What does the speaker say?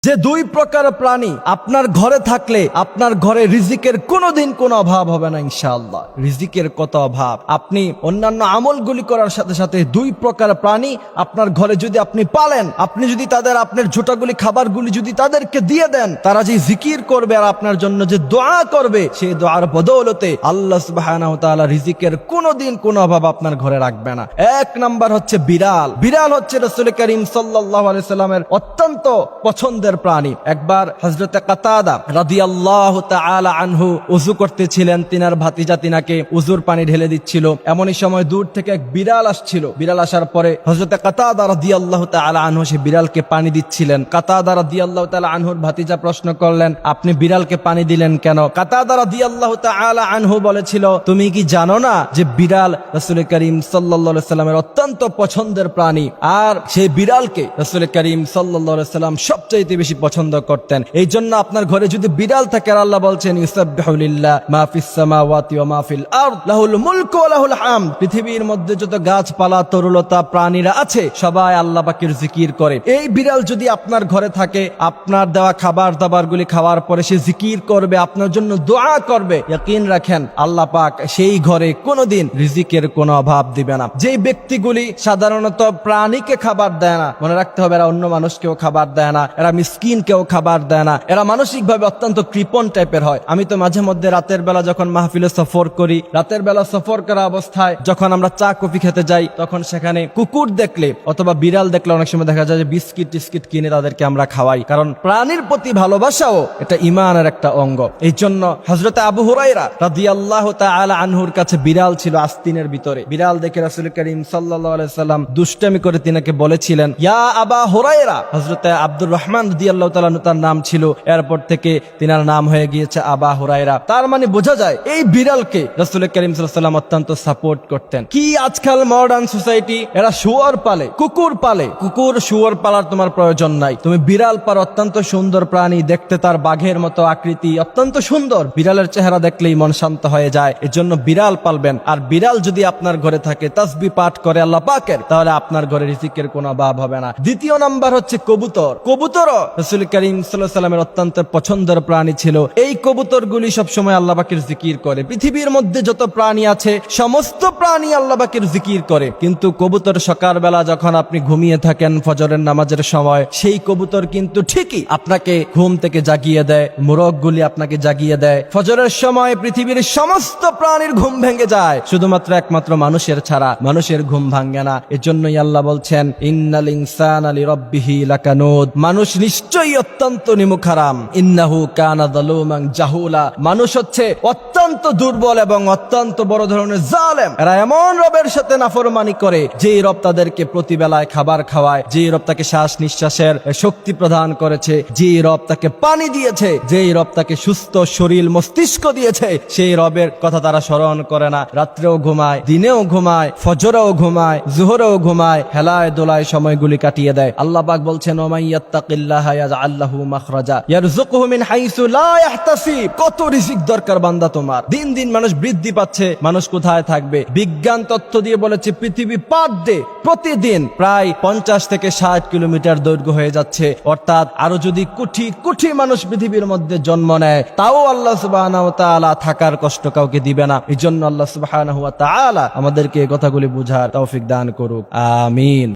যে দুই প্রকার প্রাণী আপনার ঘরে থাকলে আপনার ঘরে রিজিকের কোনোদিন কোনো অভাব হবে না ইনশাআল্লাহ। রিজিকের কত অভাব, আপনি অন্যান্য আমলগুলি করার সাথে সাথে দুই প্রকার প্রাণী আপনার ঘরে যদি আপনি পালেন, আপনি যদি তাদের আপনার ঝোটাগুলি খাবারগুলি যদি তাদেরকে দিয়ে দেন, তারা যে জিকির করবে আর আপনার জন্য যে দোয়া করবে, সেই দোয়ার বদৌলতে আল্লাহ সুবহানাহু ওয়া তাআলা রিজিকের কোনোদিন কোনো অভাব আপনার ঘরে রাখবে না। এক নাম্বার হচ্ছে বিড়াল। বিড়াল হচ্ছে রাসূল করিম সাল্লাল্লাহু আলাইহি সাল্লামের অত্যন্ত পছন্দের প্রাণী। একবার হযরতে কাতাদা রাদিয়াল্লাহু তাআলা আনহু ওযু করতেছিলেন, তিনার ভাতিজা তিনাকে ওযুর পানি ঢেলে দিচ্ছিল। এমনই সময় দূর থেকে এক বিড়াল আসছিল। বিড়াল আসার পরে হযরতে কাতাদা রাদিয়াল্লাহু তাআলা আনহু সে বিড়ালকে পানি দিচ্ছিলেন। কাতাদা রাদিয়াল্লাহু তাআলা আনহুর ভাতিজা প্রশ্ন করলেন, আপনি বিড়ালকে পানি দিলেন কেন? কাতাদা রাদিয়াল্লাহু তাআলা আনহু বলেছিল, তুমি কি জানো না যে বিড়াল রাসূল করিম সাল্লাল্লাহু আলাইহি সাল্লামের অত্যন্ত পছন্দের প্রাণী, আর সেই বিড়ালকে রাসূল করিম সাল্লাল্লাহু আলাইহি সাল্লাম সবচেয়ে বেশি পছন্দ করতেন। এই জন্য আপনার ঘরে যদি বিড়াল থাকে, আর আল্লাহ বলছেন ইউসাব্বিহু লিল্লাহ মা ফিস সামাওয়াতি ওয়া মা ফিল আরদ লাহুল মুলকু ওয়া লাহুল হামদ। পৃথিবীর মধ্যে যত গাছপালা তরুলতা প্রাণীরা আছে সবাই আল্লাহ পাকের জিকির করে। এই বিড়াল যদি আপনার ঘরে থাকে, আপনার দেওয়া খাবার দাবারগুলি খাওয়ার পরে সে জিকির করবে, আপনার জন্য দোয়া করবে, ইয়াকিন রাখেন আল্লাহ পাক সেই ঘরে কোনোদিন রিজিকের কোনো অভাব দিবে না। যেই ব্যক্তিগুলি সাধারণত প্রাণীকে খাবার দেয় না, মনে রাখতে হবে এরা অন্য মানুষকেও খাবার দেয় না, এরা মিসকিন কেউ খাবার দেয় না, এরা মানসিক ভাবে অত্যন্ত কৃপণ টাইপের হয়। আমি তো মাঝে মধ্যে রাতের বেলা যখন মাহফিলে সফর করি, রাতের বেলা সফর করা অবস্থায় যখন আমরা চা কফি খেতে যাই, তখন সেখানে কুকুর দেখলে অথবা বিড়াল দেখলে অনেক সময় দেখা যায় যে বিস্কিট টিস্কিট কিনে তাদেরকে আমরা খাওয়াই, কারণ প্রাণীর প্রতি ভালোবাসাও এটা ঈমানের একটা অঙ্গ। এই জন্য হযরতে আবু হুরায়রা রাদিয়াল্লাহু তাআলা আনহুর কাছে বিড়াল ছিল আস্তিনের ভিতরে। বিড়াল দেখে রাসূল করিম সাল্লাল্লাহু আলাইহি সাল্লাম দুষ্টামি করে তিনাকে বলেছিলেন, ইয়া আবা হুরায়রা। হযরতে আব্দুর রহমান রাদিয়াল্লাহু তাআলা তার নাম ছিল, এরপর থেকে তিনার নাম হয়ে গিয়েছে আবা হুরায়রা। তার মানে বোঝা যায় এই বিড়ালকে রাসূল করিম সাল্লাল্লাহু আলাইহি সাল্লাম অত্যন্ত সাপোর্ট করতেন। কি আজকাল মডার্ন সোসাইটি, এরা শুয়োর পালে, কুকুর পালে। কুকুর শুয়োর পালার তোমার প্রয়োজন নাই, তুমি বিড়াল পার, অত্যন্ত সুন্দর প্রাণী, দেখতে তার বাঘের মতো আকৃতি, অত্যন্ত সুন্দর। বিড়ালের চেহারা দেখলেই মন শান্ত হয়ে যায়। এর জন্য বিড়াল পালবেন। আর বিড়াল যদি আপনার ঘরে থাকে, তাসবিহ পাঠ করে আল্লাহ পাকের, তাহলে আপনার ঘরে রিজিকের কোনো অভাব হবে না। দ্বিতীয় নাম্বার হচ্ছে কবুতর। কবুতরও রাসূল করিম সাল্লাল্লাহু আলাইহি সাল্লামের অত্যন্ত পছন্দের প্রাণী ছিল। এই কবুতরগুলি সবসময় আল্লাহ পাকের জিকির করে। পৃথিবীর মধ্যে যত প্রাণী আছে সমস্ত প্রাণী আল্লাহ পাকের জিকির করে, কিন্তু কবুতর সকালবেলা যখন আপনি ঘুমিয়ে থাকেন ফজরের নামাজের সময়, সেই কবুতর কিন্তু ঠিকই আপনাকে ঘুম থেকে জাগিয়ে দেয়, মোরগগুলি আপনাকে জাগিয়ে দেয়। ফজরের সময় পৃথিবীর সমস্ত প্রাণীর ঘুম ভেঙে যায়, শুধুমাত্র একমাত্র মানুষের ছাড়া। মানুষের ঘুম ভাঙে না। এজন্যই আল্লাহ বলছেন ইন্নাল ইনসানা লিরাব্বিহি লাকানুদ, মানুষ নিশ্চয়ই অত্যন্ত নিমুখারাম। ইন্নাহু কানা যালুমান জাহুলা, মানুষ হচ্ছে অত্যন্ত দুর্বল এবং অত্যন্ত বড় ধরনের জালেম। এরা এমন রবের সাথে নাফরমানি করে, যেই রব তাদেরকে প্রতিবেলায় খাবার খাওয়ায়, যেই রব তাকে শ্বাস নিঃশ্বাসের শক্তি প্রদান করেছে, যেই রব তাকে পানি দিয়েছে, যেই রব তাকে সুস্থ শরীর মস্তিষ্ক দিয়েছে, সেই রবের কথা তারা স্মরণ করে না। রাত্রেও ঘুমায়, দিনেও ঘুমায়, ফজরেও ঘুমায়, জোহরেও ঘুমায়, হেলায় দোলায় সময়গুলি কাটিয়ে দেয়। আল্লাহ পাক বলছেন ওমাইয়াত্তাকিল্লাহা ইয়াজআল লাহু মাখরাজা ইয়ারযুকুহু মিন হাইসু লা ইয়াহতাসিব। কত রিজিক দরকার বান্দা তোমার। দিন দিন মানুষ বৃদ্ধি পাচ্ছে, মানুষ কোথায় থাকবে? বিজ্ঞান তথ্য দিয়ে বলেছে পৃথিবী পার ডে প্রতিদিন প্রায় 50 থেকে 60 কিলোমিটার দৈর্ঘ্য হয়ে যাচ্ছে। অর্থাৎ আরো যদি কোটি কোটি মানুষ পৃথিবীর মধ্যে জন্ম নেয়, তাও আল্লাহ সুবহানাহু ওয়া তাআলা থাকার কষ্ট কাউকে দিবে না। এই জন্য আল্লাহ সুবহানাহু ওয়া তাআলা আমাদেরকে এই কথাগুলি বুঝার তৌফিক দান করুক, আমিন।